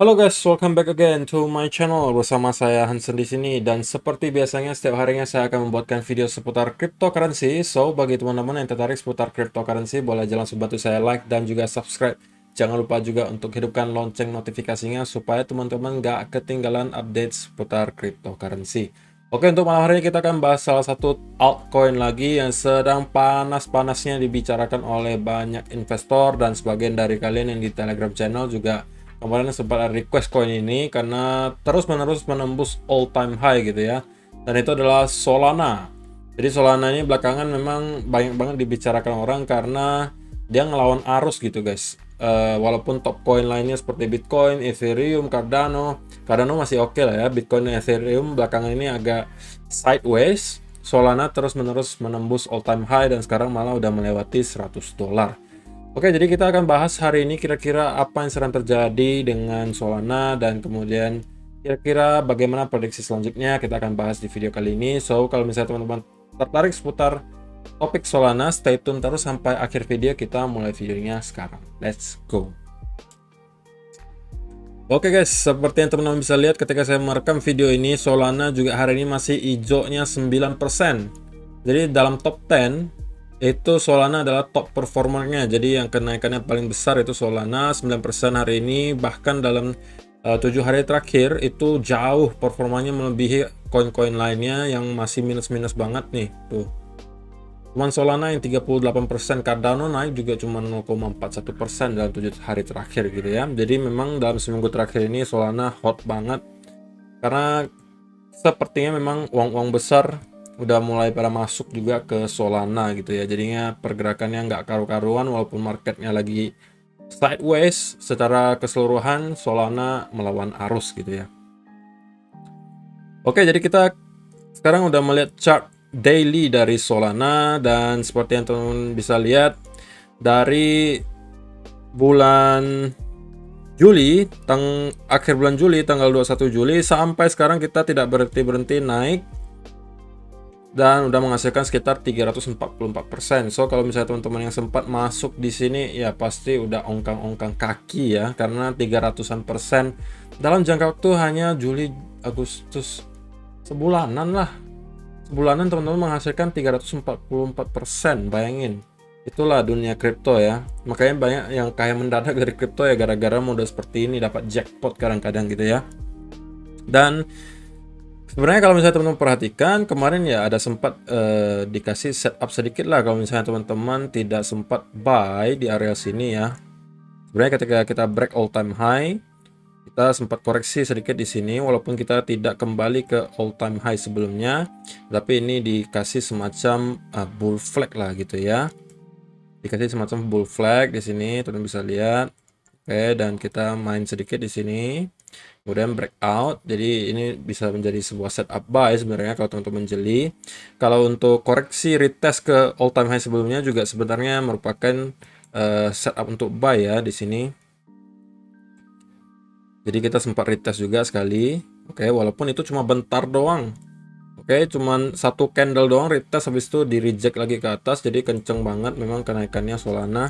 Halo guys, welcome back again to my channel bersama saya Hansen di sini, dan seperti biasanya setiap harinya saya akan membuatkan video seputar cryptocurrency. So bagi teman-teman yang tertarik seputar cryptocurrency, boleh aja langsung bantu saya like dan juga subscribe. Jangan lupa juga untuk hidupkan lonceng notifikasinya supaya teman-teman nggak ketinggalan update seputar cryptocurrency. Oke, untuk malam hari ini kita akan bahas salah satu altcoin lagi yang sedang panas-panasnya dibicarakan oleh banyak investor, dan sebagian dari kalian yang di Telegram channel juga kemarin sempat ada request coin ini karena terus-menerus menembus all time high gitu ya. Dan itu adalah Solana. Jadi Solana ini belakangan memang banyak banget dibicarakan orang karena dia ngelawan arus gitu guys. Walaupun top coin lainnya seperti Bitcoin, Ethereum, Cardano masih oke lah ya. Bitcoin dan Ethereum belakangan ini agak sideways. Solana terus-menerus menembus all time high dan sekarang malah udah melewati $100. Oke, jadi kita akan bahas hari ini kira-kira apa yang sedang terjadi dengan Solana, dan kemudian kira-kira bagaimana prediksi selanjutnya kita akan bahas di video kali ini. So, kalau misalnya teman-teman tertarik seputar topik Solana, stay tune terus sampai akhir video. Kita mulai videonya sekarang. Let's go. Oke guys, seperti yang teman-teman bisa lihat ketika saya merekam video ini, Solana juga hari ini masih hijaunya 9%. Jadi dalam top 10 itu Solana adalah top performernya. Jadi yang kenaikannya paling besar itu Solana 9% hari ini. Bahkan dalam 7 hari terakhir itu jauh performanya melebihi koin-koin lainnya yang masih minus-minus banget nih tuh. Cuman Solana yang 38%, Cardano naik juga cuma 0,41% dalam 7 hari terakhir gitu ya. Jadi memang dalam seminggu terakhir ini Solana hot banget karena sepertinya memang uang-uang besar udah mulai pada masuk juga ke Solana gitu ya. Jadinya pergerakannya nggak karu-karuan, walaupun marketnya lagi sideways secara keseluruhan, Solana melawan arus gitu ya. Oke, jadi kita sekarang udah melihat chart daily dari Solana, dan seperti yang teman-teman bisa lihat dari bulan Juli, akhir bulan Juli tanggal 21 Juli sampai sekarang kita tidak berhenti-berhenti naik dan udah menghasilkan sekitar 344%. So kalau misalnya teman-teman yang sempat masuk di sini ya pasti udah ongkang-ongkang kaki ya, karena 300% dalam jangka waktu hanya Juli Agustus, sebulanan lah. Sebulanan teman-teman menghasilkan 344%, bayangin. Itulah dunia kripto ya. Makanya banyak yang kaya mendadak dari kripto ya gara-gara modal seperti ini, dapat jackpot kadang-kadang gitu ya. Dan sebenarnya kalau misalnya teman-teman perhatikan kemarin ya ada sempat dikasih setup sedikit lah kalau misalnya teman-teman tidak sempat buy di area sini ya. Sebenarnya ketika kita break all time high, kita sempat koreksi sedikit di sini, walaupun kita tidak kembali ke all time high sebelumnya, tapi ini dikasih semacam bull flag lah gitu ya. Dikasih semacam bull flag di sini, teman-teman bisa lihat. Oke, dan kita main sedikit di sini. Kemudian breakout, jadi ini bisa menjadi sebuah setup buy sebenarnya kalau teman-teman jeli. Kalau untuk koreksi retest ke all time high sebelumnya juga sebenarnya merupakan setup untuk buy ya di sini. Jadi kita sempat retest juga sekali. Oke, walaupun itu cuma bentar doang. Oke, cuman satu candle doang retest, habis itu di reject lagi ke atas. Jadi kenceng banget memang kenaikannya Solana.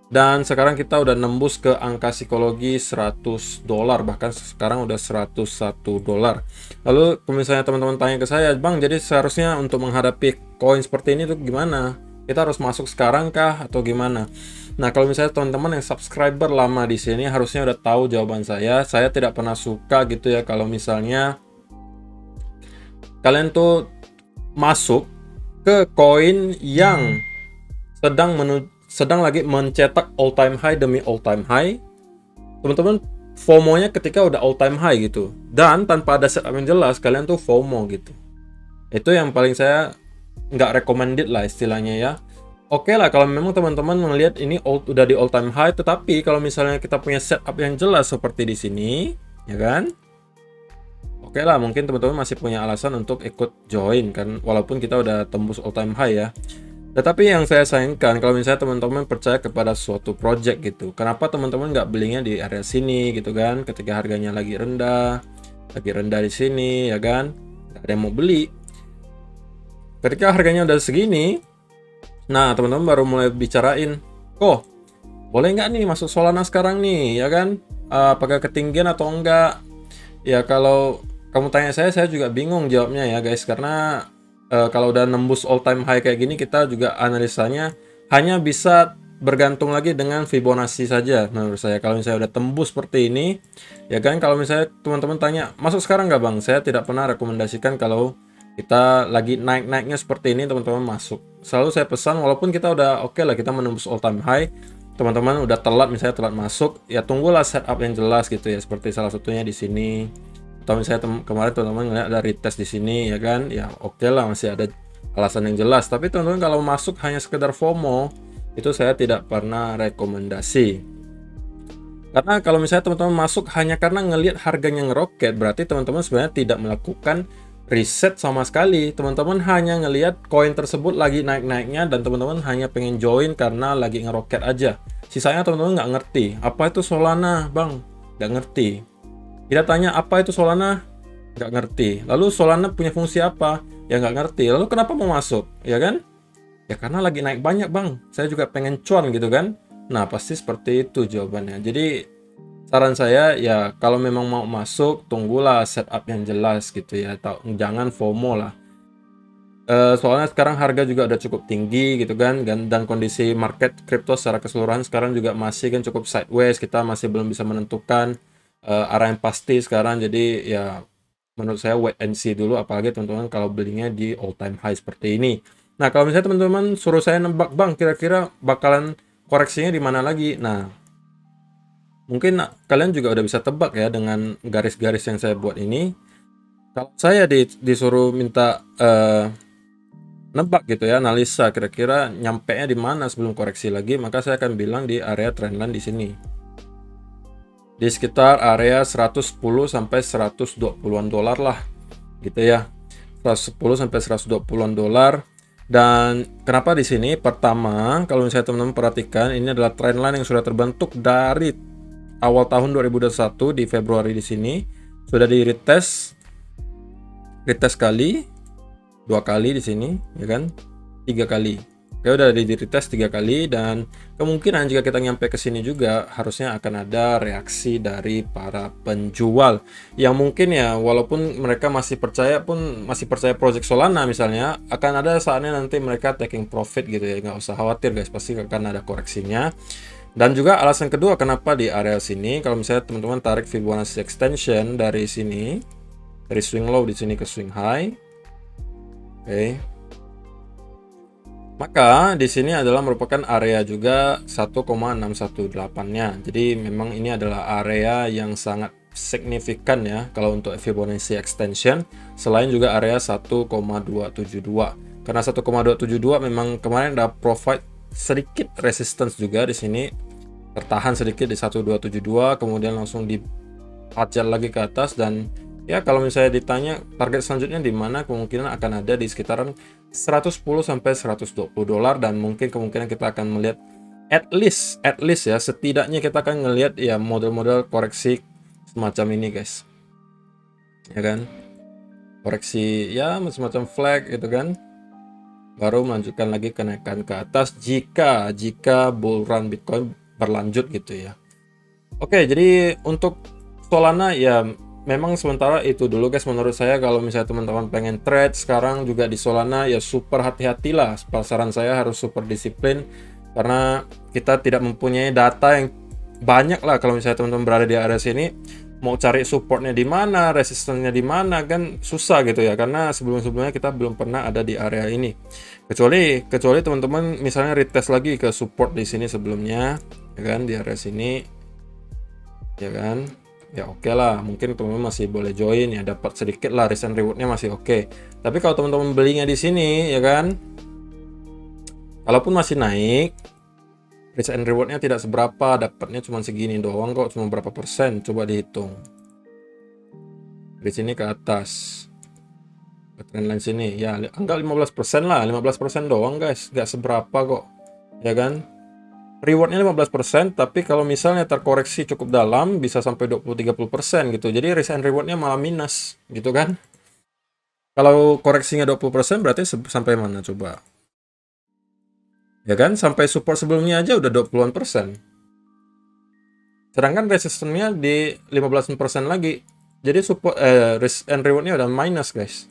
Dan sekarang kita udah nembus ke angka psikologi $100, bahkan sekarang udah $101. Lalu misalnya teman-teman tanya ke saya, "Bang, jadi seharusnya untuk menghadapi koin seperti ini tuh gimana? Kita harus masuk sekarang kah atau gimana?" Nah, kalau misalnya teman-teman yang subscriber lama di sini harusnya udah tahu jawaban saya. Saya tidak pernah suka gitu ya kalau misalnya kalian tuh masuk ke koin yang sedang lagi mencetak all time high demi all time high. Teman-teman FOMO-nya ketika udah all time high gitu, dan tanpa ada setup yang jelas kalian tuh FOMO gitu. Itu yang paling saya nggak recommended lah istilahnya ya. Oke lah kalau memang teman-teman melihat ini udah di all time high, tetapi kalau misalnya kita punya setup yang jelas seperti di sini, ya kan? Oke lah, mungkin teman-teman masih punya alasan untuk ikut join kan, walaupun kita udah tembus all time high ya. Tetapi yang saya sayangkan kalau misalnya teman-teman percaya kepada suatu project gitu, kenapa teman-teman nggak belinya di area sini gitu kan? Ketika harganya lagi rendah di sini, ya kan? Nggak ada yang mau beli. Ketika harganya udah segini, nah teman-teman baru mulai bicarain, "Oh, boleh nggak nih masuk Solana sekarang nih, ya kan?" apakah ketinggian atau enggak? Ya kalau kamu tanya saya juga bingung jawabnya ya guys, karena kalau udah nembus all time high kayak gini, kita juga analisanya hanya bisa bergantung lagi dengan Fibonacci saja menurut saya. Kalau misalnya udah tembus seperti ini, ya kan, kalau misalnya teman-teman tanya, masuk sekarang nggak bang? Saya tidak pernah rekomendasikan kalau kita lagi naik-naiknya seperti ini teman-teman masuk. Selalu saya pesan, walaupun kita udah oke lah, kita menembus all time high, teman-teman udah telat, misalnya telat masuk, ya tunggulah setup yang jelas gitu ya, seperti salah satunya di sini. Atau misalnya kemarin teman-teman ngeliat ada retest di sini, ya kan, ya oke lah, masih ada alasan yang jelas. Tapi teman-teman kalau masuk hanya sekedar FOMO, itu saya tidak pernah rekomendasi. Karena kalau misalnya teman-teman masuk hanya karena ngelihat harganya ngeroket, berarti teman-teman sebenarnya tidak melakukan riset sama sekali. Teman-teman hanya ngelihat koin tersebut lagi naik-naiknya, dan teman-teman hanya pengen join karena lagi ngeroket aja. Sisanya teman-teman nggak ngerti. Apa itu Solana, bang? Nggak ngerti. Kita tanya apa itu Solana, nggak ngerti. Lalu Solana punya fungsi apa? Ya nggak ngerti. Lalu kenapa mau masuk? Ya kan? Ya karena lagi naik banyak bang. Saya juga pengen cuan gitu kan. Nah pasti seperti itu jawabannya. Jadi saran saya ya kalau memang mau masuk, tunggulah setup yang jelas gitu ya. Jangan FOMO lah. Soalnya sekarang harga juga udah cukup tinggi gitu kan, dan kondisi market crypto secara keseluruhan sekarang juga masih kan cukup sideways. Kita masih belum bisa menentukan arah yang pasti sekarang. Jadi ya menurut saya wait and see dulu, apalagi teman-teman kalau belinya di all time high seperti ini. Nah kalau misalnya teman-teman suruh saya nebak bang, kira-kira bakalan koreksinya di mana lagi, nah mungkin kalian juga udah bisa tebak ya dengan garis-garis yang saya buat ini. Kalau saya disuruh minta nebak gitu ya, analisa kira-kira nyampe nya di mana sebelum koreksi lagi, maka saya akan bilang di area trendline di sini. Di sekitar area 110 sampai 120-an dolar lah. Gitu ya. 110 sampai 120-an dolar. Dan kenapa di sini? Pertama, kalau misalnya teman-teman perhatikan, ini adalah trendline yang sudah terbentuk dari awal tahun 2021 di Februari di sini. Sudah di retest kali, 2 kali di sini, ya kan, 3 kali. Oke, udah di retest 3 kali, dan kemungkinan jika kita nyampe ke sini juga harusnya akan ada reaksi dari para penjual yang mungkin ya, walaupun mereka masih percaya project Solana misalnya, akan ada saatnya nanti mereka taking profit gitu ya. Nggak usah khawatir guys, pasti akan ada koreksinya. Dan juga alasan kedua kenapa di area sini, kalau misalnya teman-teman tarik Fibonacci extension dari sini, dari swing low di sini ke swing high. Oke. Maka di sini adalah merupakan area juga 1,618-nya. Jadi memang ini adalah area yang sangat signifikan ya kalau untuk Fibonacci extension, selain juga area 1,272. Karena 1,272 memang kemarin ada provide sedikit resistance juga di sini. Tertahan sedikit di 1,272, kemudian langsung dihajar lagi ke atas, dan ya kalau misalnya ditanya target selanjutnya di mana, kemungkinan akan ada di sekitaran 110 sampai 120 dolar, dan mungkin kemungkinan kita akan melihat at least ya, setidaknya kita akan ngelihat ya model-model koreksi semacam ini guys. Ya kan? Koreksi ya semacam flag gitu kan. Baru melanjutkan lagi kenaikan ke atas jika bull run Bitcoin berlanjut gitu ya. Oke, jadi untuk Solana ya memang sementara itu dulu guys. Menurut saya kalau misalnya teman-teman pengen trade sekarang juga di Solana, ya super hati-hatilah. Saran saya harus super disiplin, karena kita tidak mempunyai data yang banyak lah. Kalau misalnya teman-teman berada di area sini, mau cari supportnya di mana, resistennya di mana, kan susah gitu ya, karena sebelum-sebelumnya kita belum pernah ada di area ini. Kecuali teman-teman misalnya retest lagi ke support di sini sebelumnya, ya kan, di area sini, ya kan. Ya oke lah, mungkin teman-teman masih boleh join ya, dapat sedikit lah risk and rewardnya masih oke. Tapi kalau teman-teman belinya di sini, ya kan, kalaupun masih naik, risk and rewardnya tidak seberapa, dapatnya cuma segini doang kok, cuma berapa persen, coba dihitung. Di sini ke atas, ke trendline sini, ya anggap 15% lah, 15% doang guys, nggak seberapa kok, ya kan. Rewardnya 15%, tapi kalau misalnya terkoreksi cukup dalam bisa sampai 20-30% gitu. Jadi risk and rewardnya malah minus gitu kan. Kalau koreksinya 20% berarti sampai mana coba? Ya kan, sampai support sebelumnya aja udah 20-an persen. Sedangkan resistennya di 15% lagi. Jadi support risk and rewardnya udah minus guys.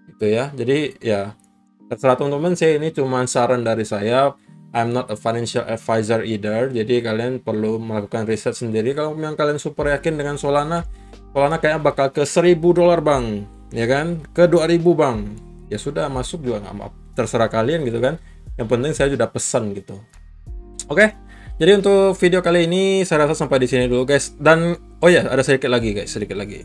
Gitu ya. Jadi ya terserah teman-teman sih, ini cuma saran dari saya. I'm not a financial advisor either. Jadi kalian perlu melakukan riset sendiri. Kalau memang kalian super yakin dengan Solana, Solana kayaknya bakal ke $1.000 bang, ya kan? Ke 2.000 bang. Ya sudah, masuk juga nggak apa, terserah kalian gitu kan. Yang penting saya sudah pesan gitu. Oke. Jadi untuk video kali ini saya rasa sampai di sini dulu guys. Dan oh ya, ada sedikit lagi guys, sedikit lagi.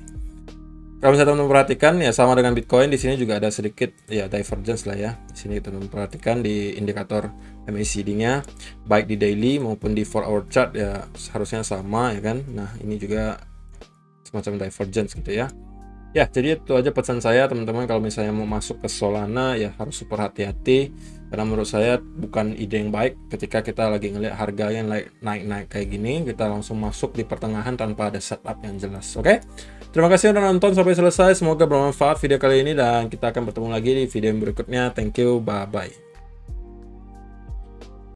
Kalau misalnya teman-teman perhatikan ya, sama dengan Bitcoin, di sini juga ada sedikit ya divergence lah ya. Di sini teman-teman perhatikan di indikator MACD-nya, baik di daily maupun di 4-hour chart ya seharusnya sama ya kan. Nah, ini juga semacam divergence gitu ya. Ya, jadi itu aja pesan saya teman-teman, kalau misalnya mau masuk ke Solana ya harus super hati-hati, karena menurut saya bukan ide yang baik ketika kita lagi ngelihat harga yang naik-naik kayak gini, kita langsung masuk di pertengahan tanpa ada setup yang jelas. Oke? Terima kasih udah nonton sampai selesai, semoga bermanfaat video kali ini dan kita akan bertemu lagi di video yang berikutnya. Thank you, bye-bye.